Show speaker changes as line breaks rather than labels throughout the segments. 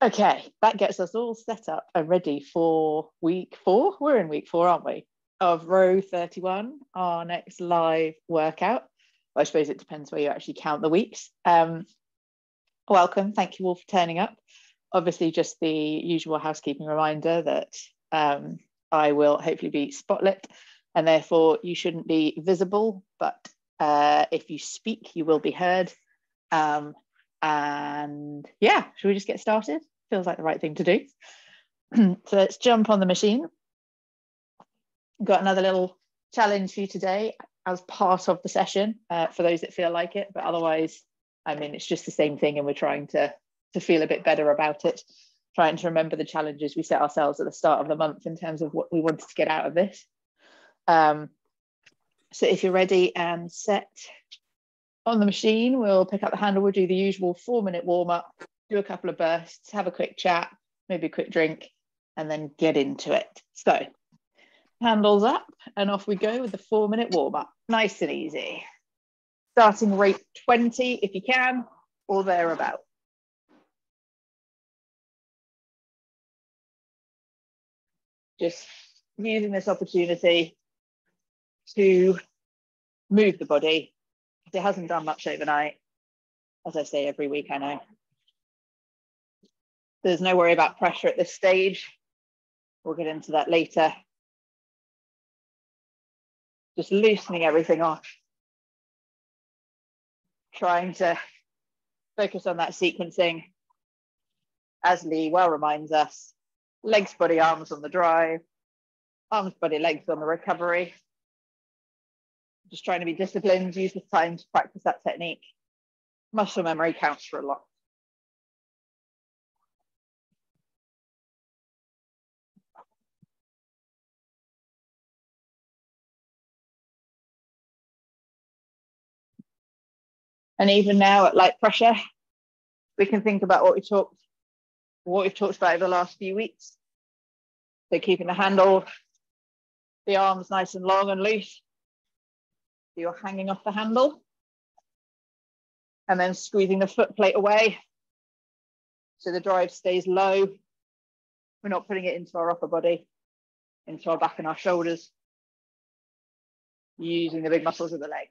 Okay, that gets us all set up and ready for week 4. We're in week 4, aren't we? Of row 31, our next live workout. Well, I suppose it depends where you actually count the weeks. Welcome, thank you all for turning up. Obviously, just the usual housekeeping reminder that I will hopefully be spotlit and therefore you shouldn't be visible, but if you speak, you will be heard. And yeah, should we just get started? Feels like the right thing to do. So let's jump on the machine. Got another little challenge for you today as part of the session for those that feel like it, but otherwise, I mean, it's just the same thing and we're trying to feel a bit better about it, trying to remember the challenges we set ourselves at the start of the month in terms of what we wanted to get out of this. So if you're ready and set on the machine, we'll pick up the handle, we'll do the usual 4-minute warm-up, do a couple of bursts, have a quick chat, maybe a quick drink, and then get into it. So handles up and off we go with the 4-minute warm-up. Nice and easy. Starting rate 20 if you can, or thereabout. Just using this opportunity to move the body. It hasn't done much overnight. As I say every week, I know. There's no worry about pressure at this stage. We'll get into that later. Just loosening everything off. Trying to focus on that sequencing. As Lee well reminds us, legs, body, arms on the drive, arms, body, legs on the recovery. Just trying to be disciplined, use the time to practice that technique. Muscle memory counts for a lot. And even now at light pressure, we can think about what we've talked about over the last few weeks. So keeping the handle, the arms nice and long and loose. So you're hanging off the handle. And then squeezing the foot plate away. So the drive stays low. We're not putting it into our upper body, into our back and our shoulders. Using the big muscles of the legs.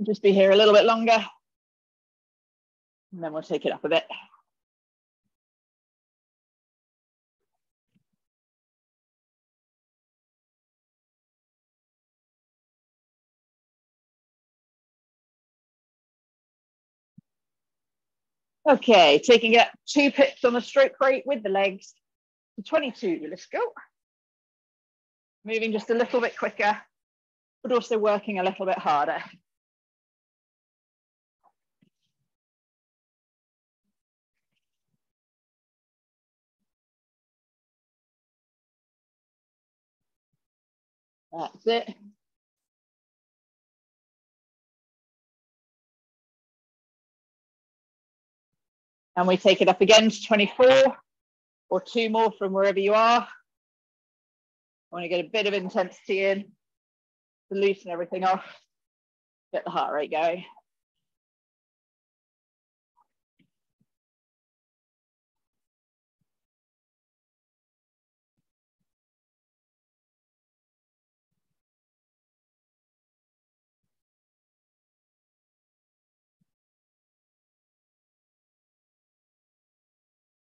Just be here a little bit longer. And then we'll take it up a bit. Okay, taking it 2 pips on the stroke rate with the legs to 22. Let's go. Moving just a little bit quicker, but also working a little bit harder. That's it. And we take it up again to 24 or 2 more from wherever you are. I want to get a bit of intensity in to loosen everything off, get the heart rate going.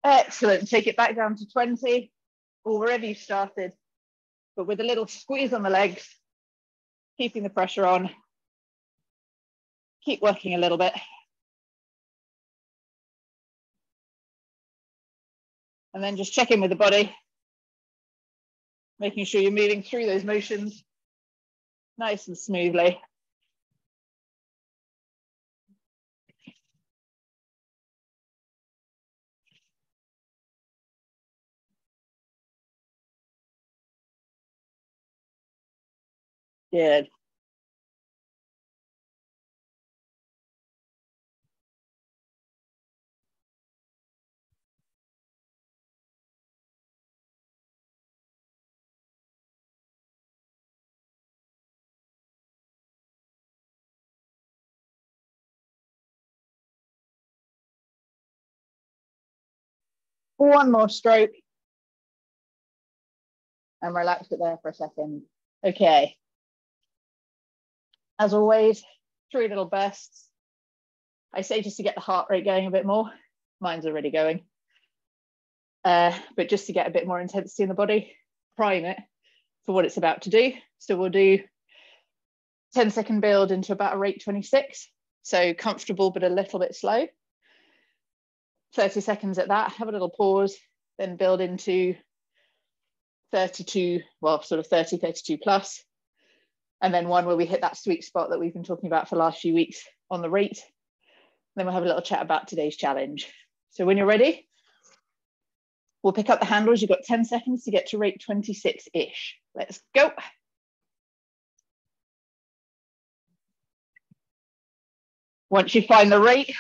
Excellent. Take it back down to 20 or wherever you started, but with a little squeeze on the legs, keeping the pressure on. Keep working a little bit. And then just check in with the body, making sure you're moving through those motions nice and smoothly. Good. One more stroke. And relax it there for a second. Okay. As always, 3 little bursts. I say just to get the heart rate going a bit more. Mine's already going. But just to get a bit more intensity in the body, prime it for what it's about to do. So we'll do 10-second build into about a rate 26. So comfortable, but a little bit slow. 30 seconds at that, have a little pause, then build into 32, well, sort of 30, 32 plus. And then one where we hit that sweet spot that we've been talking about for the last few weeks on the rate. Then we'll have a little chat about today's challenge. So when you're ready, we'll pick up the handles. You've got 10 seconds to get to rate 26-ish. Let's go. Once you find the rate,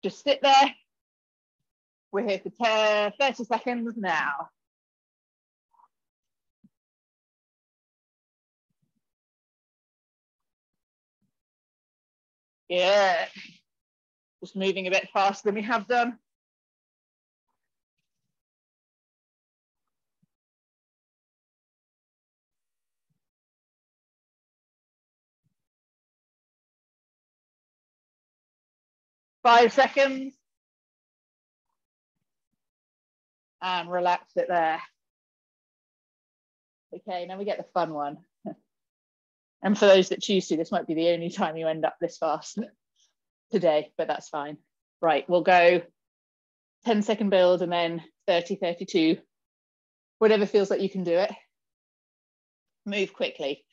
just sit there. We're here for 30 seconds now. Yeah. Just moving a bit faster than we have done. Five seconds. And relax it there. Okay, now we get the fun one. And for those that choose to, this might be the only time you end up this fast today, but that's fine. Right, we'll go 10-second build and then 30, 32. Whatever feels like you can do it. Move quickly.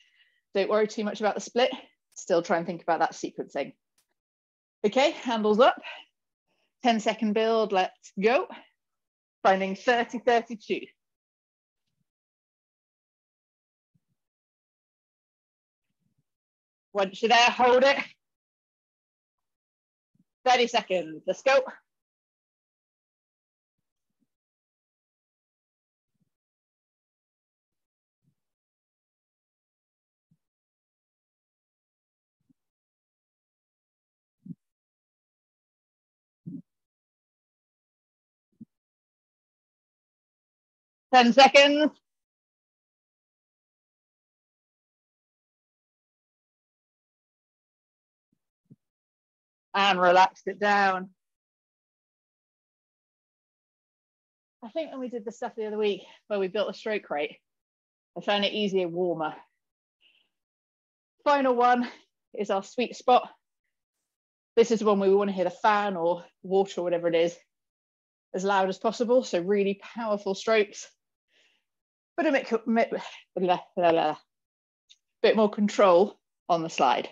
Don't worry too much about the split. Still try and think about that sequencing. Okay, handles up. 10-second build, let's go. Finding 30, 32. Once you're there, hold it. 30 seconds, let's go. Ten seconds. And relax it down. I think when we did the stuff the other week where we built a stroke rate, I found it easier, warmer. Final one is our sweet spot. This is the one where we want to hear the fan or water or whatever it is as loud as possible. So really powerful strokes, but a bit more control on the slide.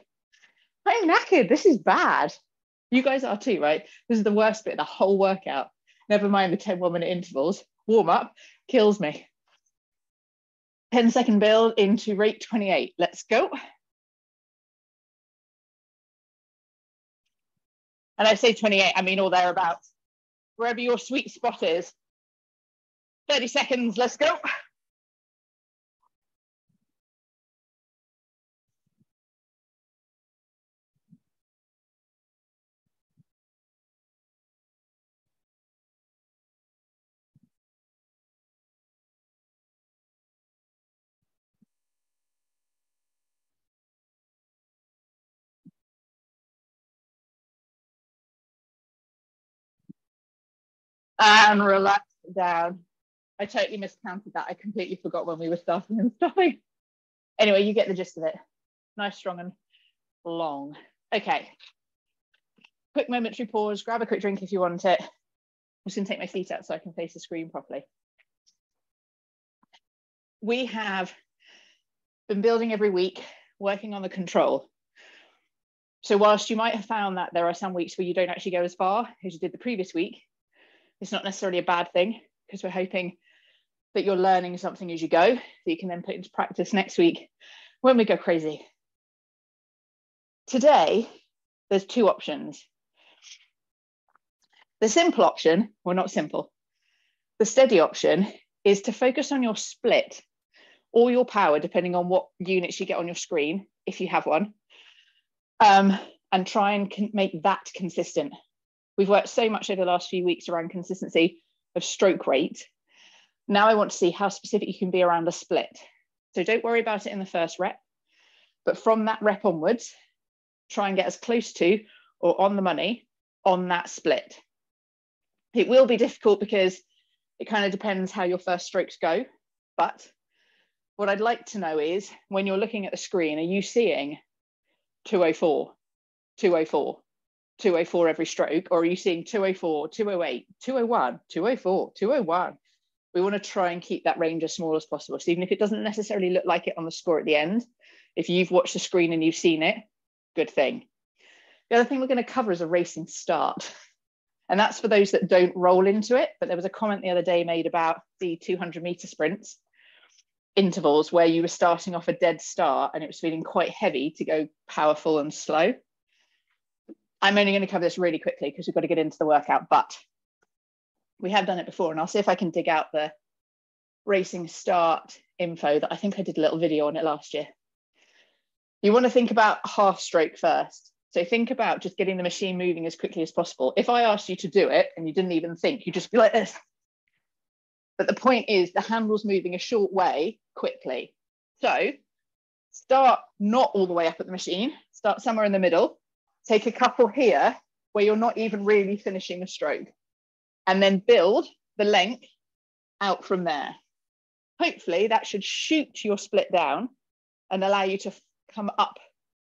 I'm knackered. This is bad. You guys are too, right? This is the worst bit of the whole workout. Never mind the 10 1-minute intervals. Warm up kills me. 10-second build into rate 28. Let's go. And I say 28, I mean all thereabouts. Wherever your sweet spot is. 30 seconds, let's go. And relax down. I totally miscounted that. I completely forgot when we were starting and stopping. Anyway, you get the gist of it. Nice, strong and long. Okay. Quick momentary pause. Grab a quick drink if you want it. I'm just going to take my feet out so I can face the screen properly. We have been building every week, working on the control. So whilst you might have found that there are some weeks where you don't actually go as far as you did the previous week, it's not necessarily a bad thing, because we're hoping that you're learning something as you go that you can then put into practice next week when we go crazy. Today, there's 2 options. The simple option, well, not simple, the steady option is to focus on your split or your power, depending on what units you get on your screen, if you have one, and try and make that consistent. We've worked so much over the last few weeks around consistency. of stroke rate. Now I want to see how specific you can be around a split. So don't worry about it in the first rep, but from that rep onwards, try and get as close to or on the money on that split. It will be difficult because it kind of depends how your first strokes go. But what I'd like to know is when you're looking at the screen, are you seeing 204, 204, 204 every stroke? Or are you seeing 204, 208, 201, 204, 201? We want to try and keep that range as small as possible. So even if it doesn't necessarily look like it on the score at the end, if you've watched the screen and you've seen it, good thing. The other thing we're going to cover is a racing start. And that's for those that don't roll into it. But there was a comment the other day made about the 200-meter sprints intervals where you were starting off a dead start and it was feeling quite heavy to go powerful and slow. I'm only going to cover this really quickly because we've got to get into the workout, but we have done it before, and I'll see if I can dig out the racing start info that I think I did a little video on it last year. You want to think about half stroke first. So think about just getting the machine moving as quickly as possible. If I asked you to do it and you didn't even think, you'd just be like this. But the point is the handle's moving a short way quickly. So start not all the way up at the machine, start somewhere in the middle, take a couple here where you're not even really finishing the stroke, and then build the length out from there. Hopefully that should shoot your split down and allow you to come up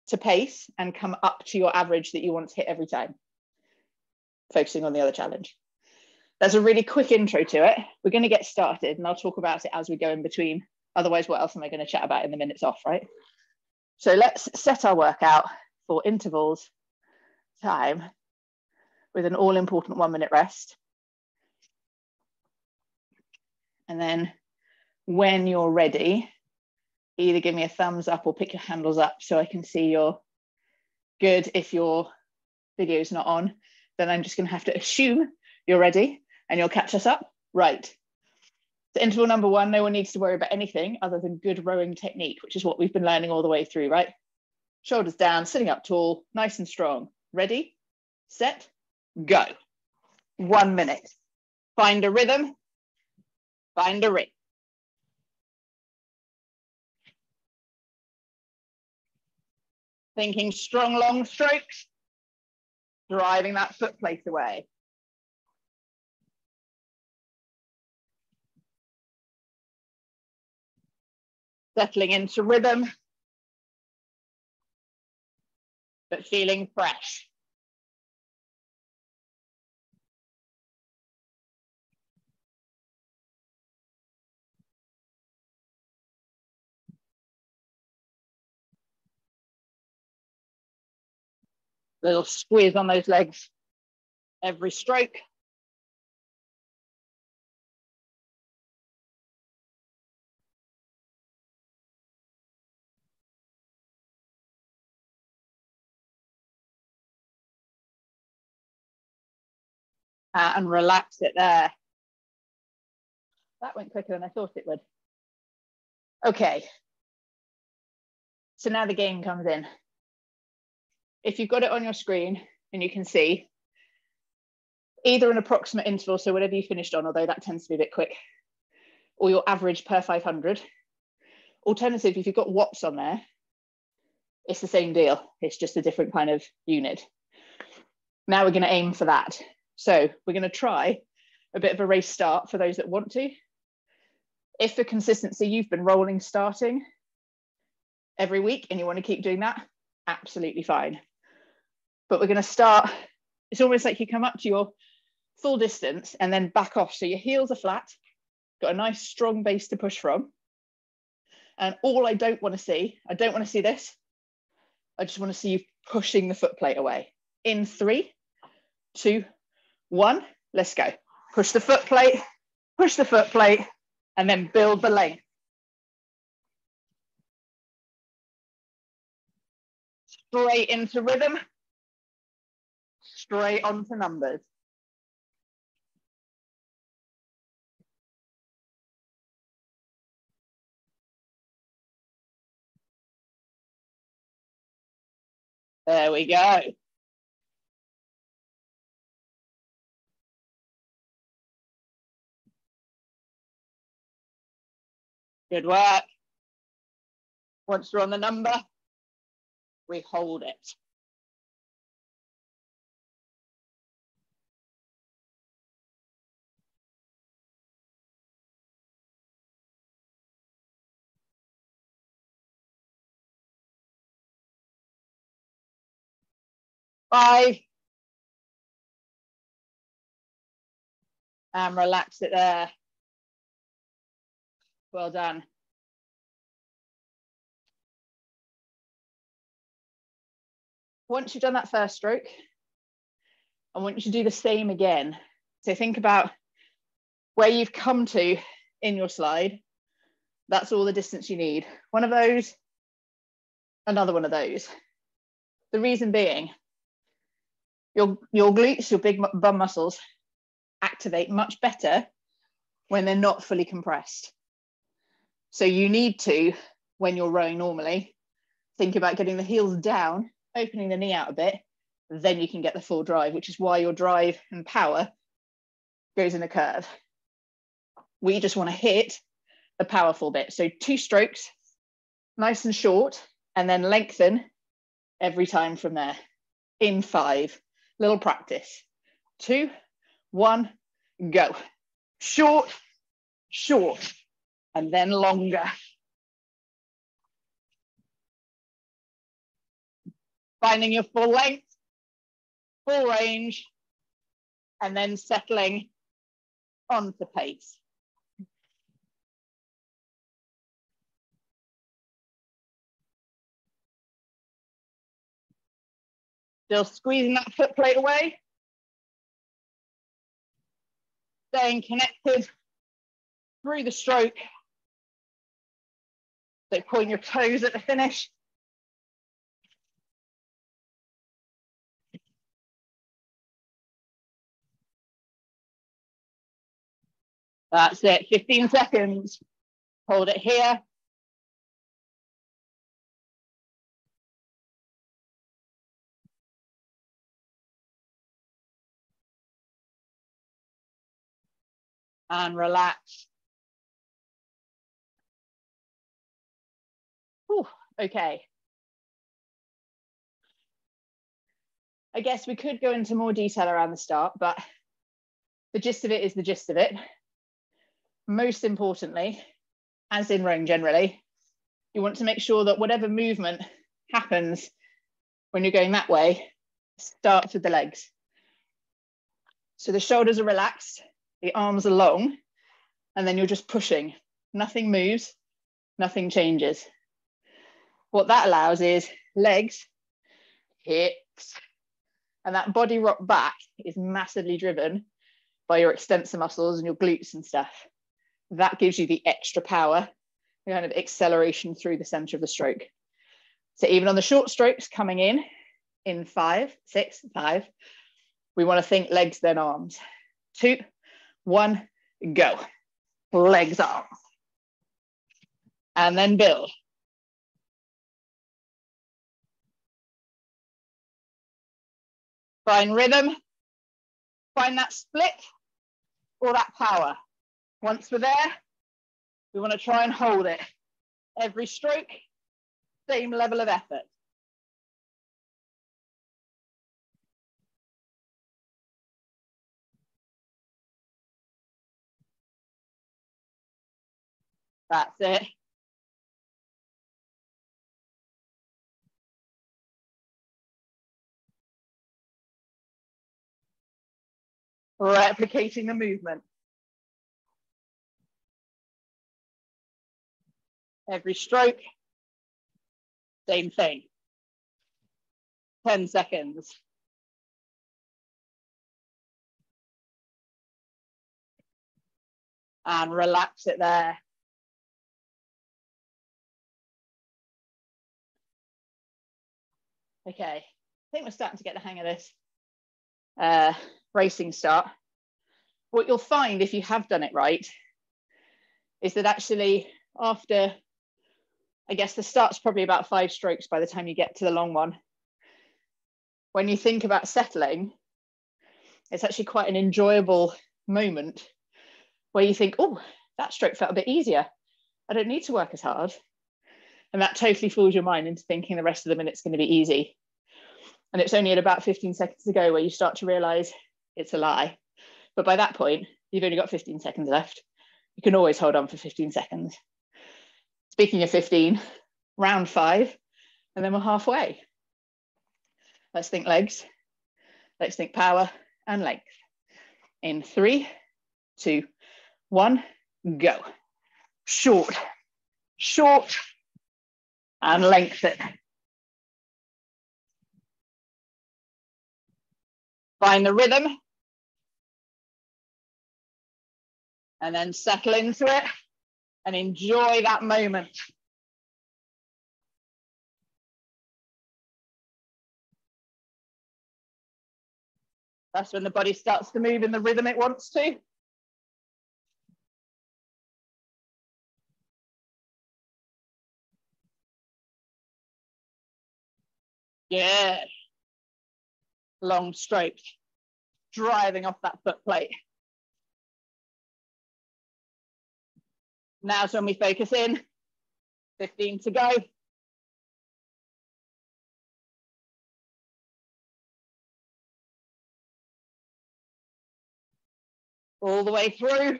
to pace and come up to your average that you want to hit every time. Focusing on the other challenge. That's a really quick intro to it. We're going to get started and I'll talk about it as we go in between. Otherwise, what else am I going to chat about in the minutes off, right? So let's set our workout for intervals time with an all-important 1 minute rest. And then when you're ready, either give me a thumbs up or pick your handles up so I can see you're good. If your video's not on, then I'm just going to have to assume you're ready and you'll catch us up. Right. So interval number 1, no one needs to worry about anything other than good rowing technique, which is what we've been learning all the way through, right? Shoulders down, sitting up tall, nice and strong. Ready, set, go. 1 minute. Find a rhythm. Find a ring. Thinking strong, long strokes, driving that foot plate away. Settling into rhythm, but feeling fresh. Little squeeze on those legs every stroke. And relax it there. That went quicker than I thought it would. Okay. So now the game comes in. If you've got it on your screen and you can see either an approximate interval, so whatever you finished on, although that tends to be a bit quick, or your average per 500. Alternative, if you've got watts on there, it's the same deal. It's just a different kind of unit. Now we're going to aim for that. So we're going to try a bit of a race start for those that want to. If for consistency, you've been rolling starting every week and you want to keep doing that, absolutely fine. But we're going to start, it's almost like you come up to your full distance and then back off. So your heels are flat, got a nice strong base to push from. And all I don't want to see, I don't want to see this. I just want to see you pushing the foot plate away. In 3, 2, 1, let's go. Push the foot plate, and then build the length. Straight into rhythm, straight onto numbers. There we go. Good work. Once we're on the number, we hold it. Five. And relax it there. Well done. Once you've done that first stroke, I want you to do the same again. So think about where you've come to in your slide. That's all the distance you need. One of those, another one of those. The reason being, your glutes, your big bum muscles, activate much better when they're not fully compressed. So you need to, when you're rowing normally, think about getting the heels down, opening the knee out a bit, then you can get the full drive, which is why your drive and power goes in a curve. We just want to hit the powerful bit. So 2 strokes, nice and short, and then lengthen every time from there. In 5, little practice. 2, 1, go. Short, short, and then longer. Finding your full length, full range, and then settling onto pace. Still squeezing that foot plate away. Staying connected through the stroke. So point your toes at the finish. That's it, 15 seconds. Hold it here. And relax. Whew, okay. I guess we could go into more detail around the start, but the gist of it is the gist of it. Most importantly, as in rowing generally, you want to make sure that whatever movement happens when you're going that way starts with the legs. So the shoulders are relaxed, the arms are long, and then you're just pushing. Nothing moves, nothing changes. What that allows is legs, hips, and that body rock back is massively driven by your extensor muscles and your glutes and stuff. That gives you the extra power, the kind of acceleration through the center of the stroke. So even on the short strokes coming in 5, 6, 5, we want to think legs, then arms. 2, 1, go. Legs, arms. And then build. Find rhythm, find that split or that power. Once we're there, we want to try and hold it. Every stroke, same level of effort. That's it. Replicating the movement. Every stroke, same thing. 10 seconds. And relax it there. Okay, I think we're starting to get the hang of this racing start. What you'll find if you have done it right is that actually after, I guess the start's probably about 5 strokes by the time you get to the long one. When you think about settling, it's actually quite an enjoyable moment where you think, oh, that stroke felt a bit easier. I don't need to work as hard. And that totally fools your mind into thinking the rest of the minute's going to be easy. And it's only at about 15 seconds to go where you start to realize it's a lie. But by that point, you've only got 15 seconds left. You can always hold on for 15 seconds. Speaking of 15, round 5, and then we're halfway. Let's think legs. Let's think power and length. In 3, 2, 1, go. Short, short, and lengthen. Find the rhythm. And then settle into it and enjoy that moment. That's when the body starts to move in the rhythm it wants to. Yeah. Long strokes, driving off that foot plate. Now's when we focus in. 15 to go. All the way through.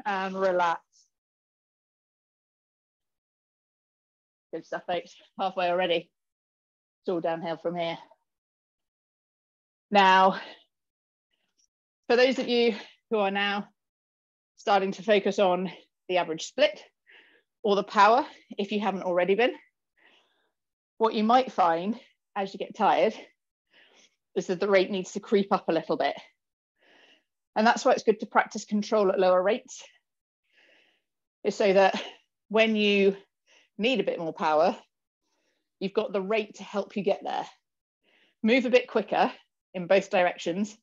And relax. Good stuff, folks. Halfway already. It's all downhill from here. Now, for those of you who are now starting to focus on the average split or the power, if you haven't already been, what you might find as you get tired is that the rate needs to creep up a little bit. And that's why it's good to practice control at lower rates, is so that when you need a bit more power, you've got the rate to help you get there. Move a bit quicker in both directions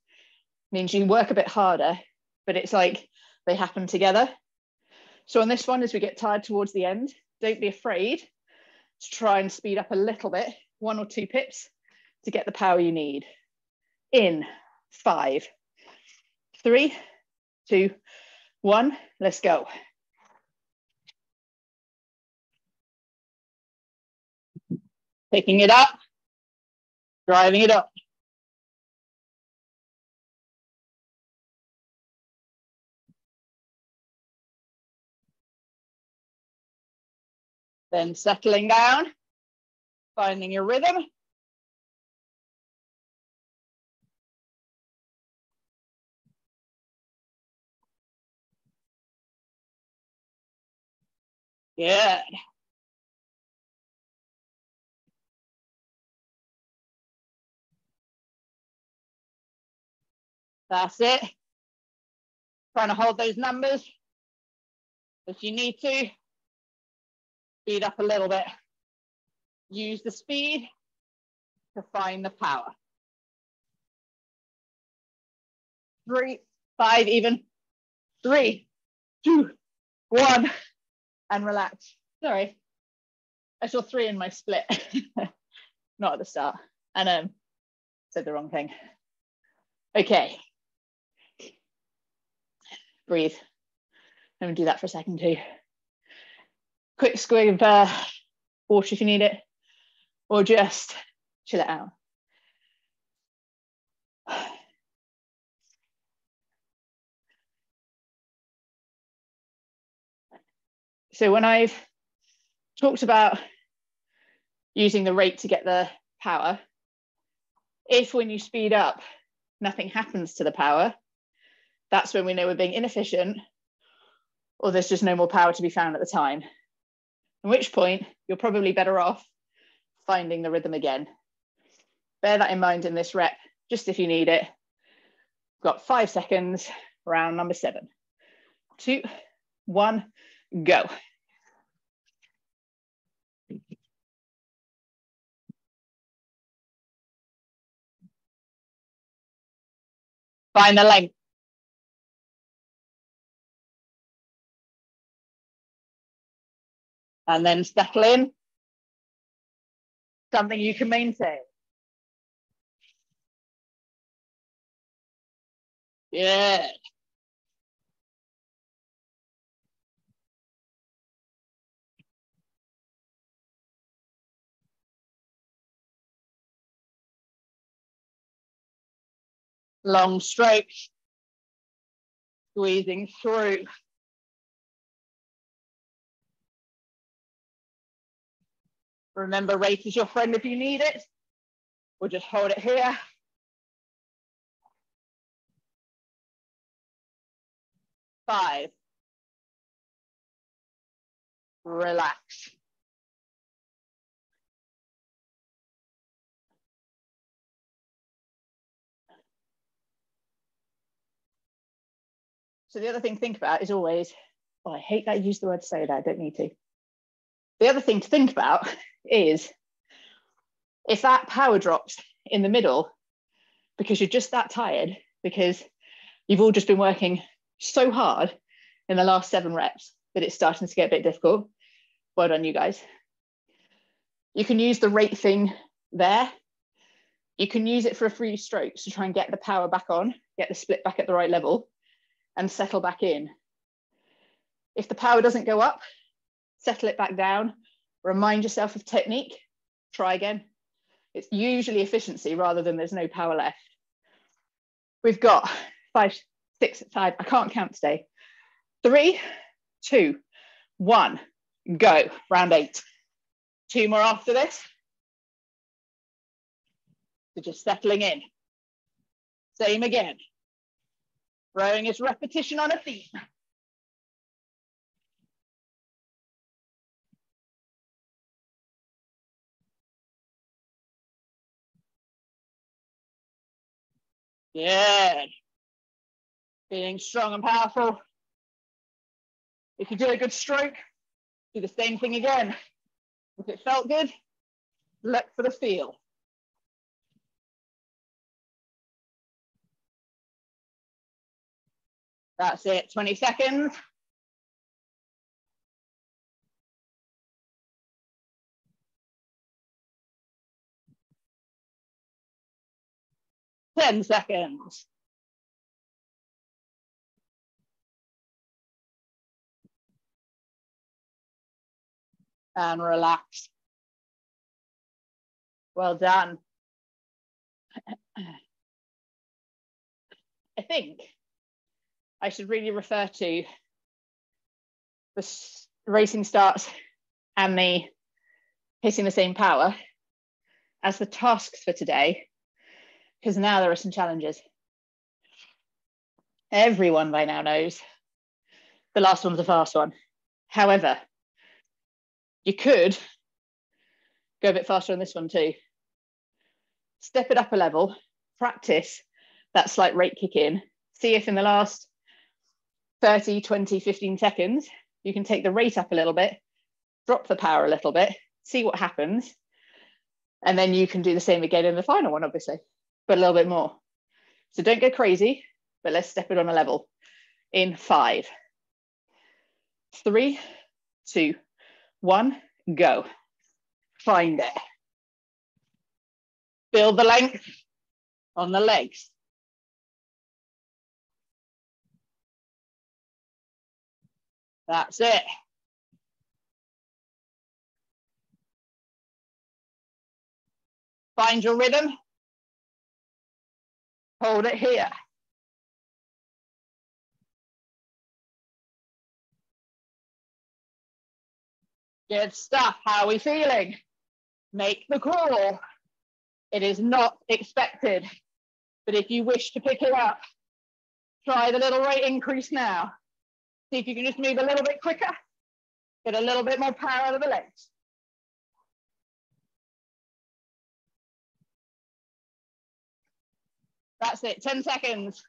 means you work a bit harder, but it's like they happen together. So on this one, as we get tired towards the end, don't be afraid to try and speed up a little bit, 1 or 2 pips to get the power you need. In 5, 3, 2, 1, let's go. Picking it up, driving it up. Then settling down, finding your rhythm. Good. That's it. Trying to hold those numbers. If you need to, speed up a little bit. Use the speed to find the power. 3, 5 even. 3, 2, 1, and relax. Sorry, I saw 3 in my split, not at the start, and said the wrong thing. Okay, breathe. Let me do that for a second too. Quick squig of water if you need it, or just chill it out. So when I've talked about using the rate to get the power, if when you speed up, nothing happens to the power, that's when we know we're being inefficient or there's just no more power to be found at the time. At which point, you're probably better off finding the rhythm again. Bear that in mind in this rep, just if you need it. We've got 5 seconds, round number 7. 2, 1, go. Find the length. And then settle in. Something you can maintain. Good. Long stroke. Squeezing through. Remember, rate is your friend if you need it. We'll just hold it here. Five. Relax. So the other thing to think about is always, oh, I hate that I use the word say that, I don't need to. The other thing to think about is if that power drops in the middle because you're just that tired, because you've all just been working so hard in the last 7 reps that it's starting to get a bit difficult. Well done, you guys. You can use the rate thing there. You can use it for a free stroke to try and get the power back on, get the split back at the right level and settle back in. If the power doesn't go up, settle it back down, remind yourself of technique, try again. It's usually efficiency rather than there's no power left. We've got 5, 6, 5, I can't count today. 3, 2, 1, go, round 8. 2 more after this. So just settling in. Same again. Rowing is repetition on a theme. Good. Feeling strong and powerful. If you do a good stroke, do the same thing again. If it felt good, look for the feel. That's it, 20 seconds. Ten seconds. And relax. Well done. I think I should really refer to the racing starts and the hitting the same power as the tasks for today, because now there are some challenges. Everyone by now knows the last one's a fast one. However, you could go a bit faster on this one too. Step it up a level, practice that slight rate kick in, see if in the last 30, 20, 15 seconds, you can take the rate up a little bit, drop the power a little bit, see what happens. And then you can do the same again in the final one, obviously, but a little bit more. So don't go crazy, but let's step it on a level. In 5, 3, 2, 1, go. Find it. Build the length on the legs. That's it. Find your rhythm. Hold it here. Good stuff. How are we feeling? Make the call. It is not expected, but if you wish to pick it up, try the little rate increase now. See if you can just move a little bit quicker, get a little bit more power out of the legs. That's it, 10 seconds.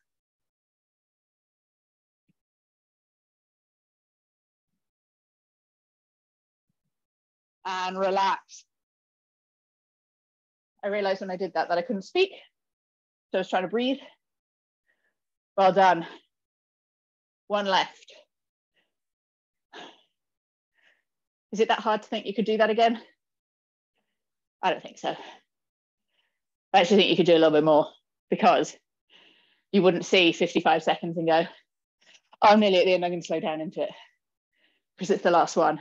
And relax. I realized when I did that I couldn't speak, so I was trying to breathe. Well done. 1 left. Is it that hard to think you could do that again? I don't think so. I actually think you could do a little bit more, because you wouldn't see 55 seconds and go, oh, I'm nearly at the end, I'm going to slow down into it, because it's the last one.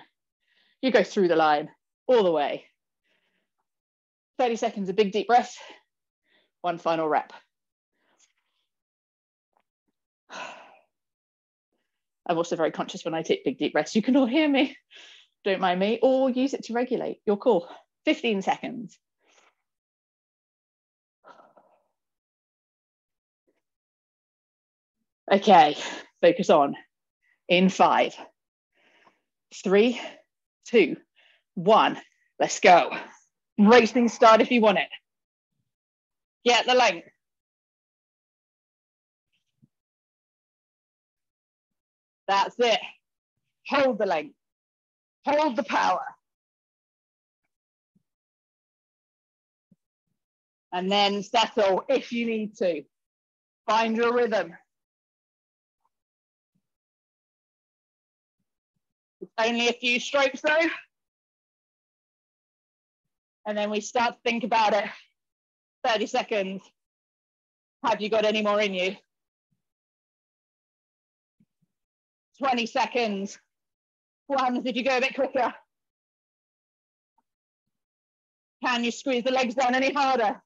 You go through the line all the way. 30 seconds, a big deep breath, 1 final rep. I'm also very conscious when I take big, deep breaths, you can all hear me. Don't mind me, or use it to regulate your core. 15 seconds. Okay, focus on. In 5, 3, 2, 1. Let's go. Racing start if you want it. Get the length. That's it. Hold the length. Hold the power. And then settle if you need to. Find your rhythm. It's only a few strokes though. And then we start to think about it. 30 seconds. Have you got any more in you? 20 seconds. What happens if you go a bit quicker? Can you squeeze the legs down any harder?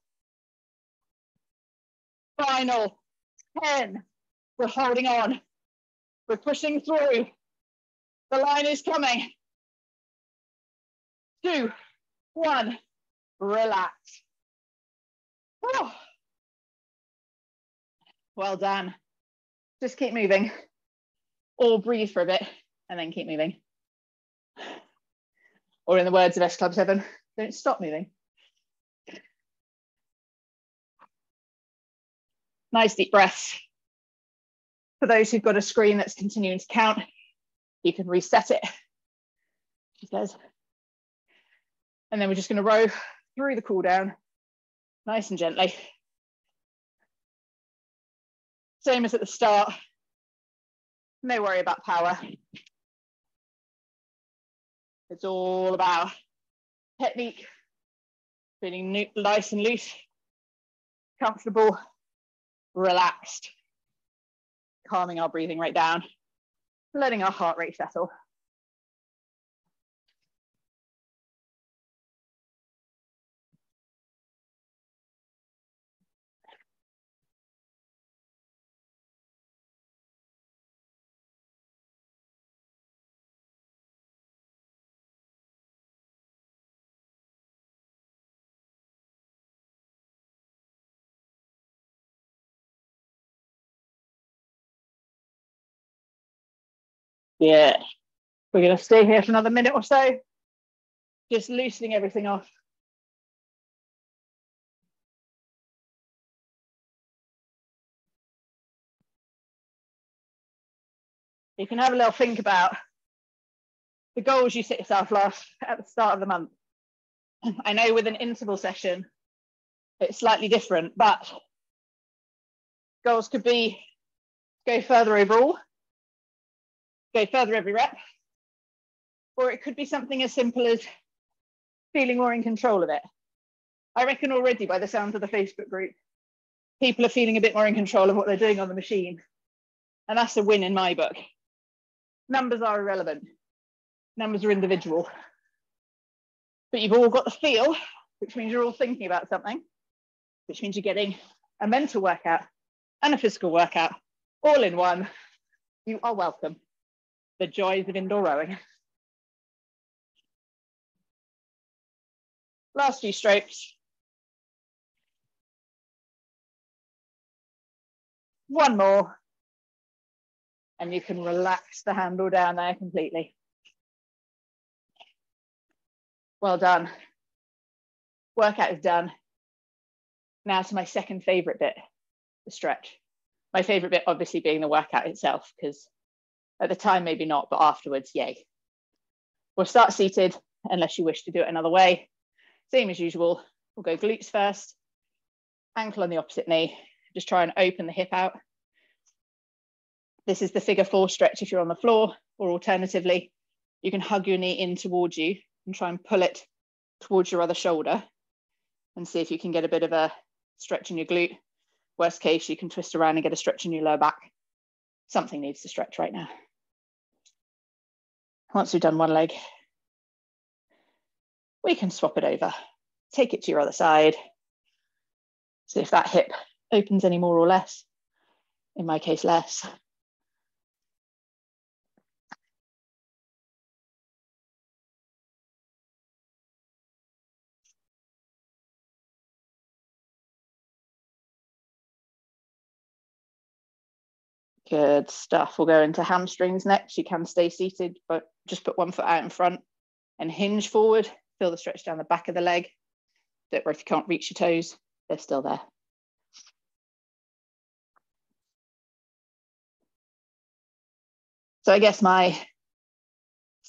Final 10. We're holding on. We're pushing through. The line is coming. 2, 1. Relax. Oh. Well done. Just keep moving. Or breathe for a bit and then keep moving. Or in the words of S Club 7, don't stop moving. Nice deep breaths. For those who've got a screen that's continuing to count, you can reset it, she says. And then we're just going to row through the cool down, nice and gently. Same as at the start. No worry about power. It's all about technique, feeling nice and loose, comfortable, relaxed, calming our breathing right down, letting our heart rate settle. Yeah, we're going to stay here for another minute or so, just loosening everything off. You can have a little think about the goals you set yourself at the start of the month. I know with an interval session, it's slightly different, but goals could be go further overall, go further every rep, or it could be something as simple as feeling more in control of it. I reckon already by the sounds of the Facebook group, people are feeling a bit more in control of what they're doing on the machine. And that's a win in my book. Numbers are irrelevant. Numbers are individual. But you've all got the feel, which means you're all thinking about something, which means you're getting a mental workout and a physical workout all in one. You are welcome. The joys of indoor rowing. Last few strokes. One more. And you can relax the handle down there completely. Well done. Workout is done. Now to my second favorite bit, the stretch. My favorite bit obviously being the workout itself, because at the time, maybe not, but afterwards, yay. We'll start seated unless you wish to do it another way. Same as usual. We'll go glutes first, ankle on the opposite knee. Just try and open the hip out. This is the figure 4 stretch if you're on the floor, or alternatively, you can hug your knee in towards you and try and pull it towards your other shoulder and see if you can get a bit of a stretch in your glute. Worst case, you can twist around and get a stretch in your lower back. Something needs to stretch right now. Once we've done one leg, we can swap it over. Take it to your other side. See if that hip opens any more or less. In my case, less. Good stuff. We'll go into hamstrings next. You can stay seated, but just put one foot out in front and hinge forward. Feel the stretch down the back of the leg. Don't worry if you can't reach your toes, they're still there. So I guess my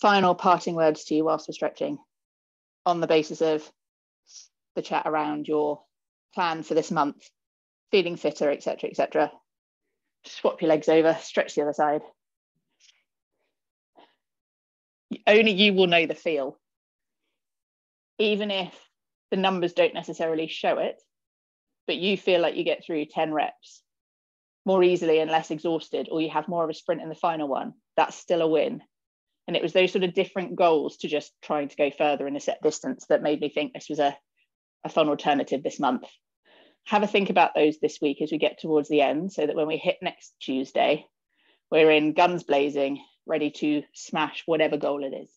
final parting words to you whilst we're stretching, on the basis of the chat around your plan for this month, feeling fitter, etc., etc. Swap your legs over, stretch the other side. Only you will know the feel. Even if the numbers don't necessarily show it, but you feel like you get through 10 reps more easily and less exhausted, or you have more of a sprint in the final one, that's still a win. And it was those sort of different goals to just trying to go further in a set distance that made me think this was a fun alternative this month. Have a think about those this week as we get towards the end, so that when we hit next Tuesday, we're in guns blazing, ready to smash whatever goal it is.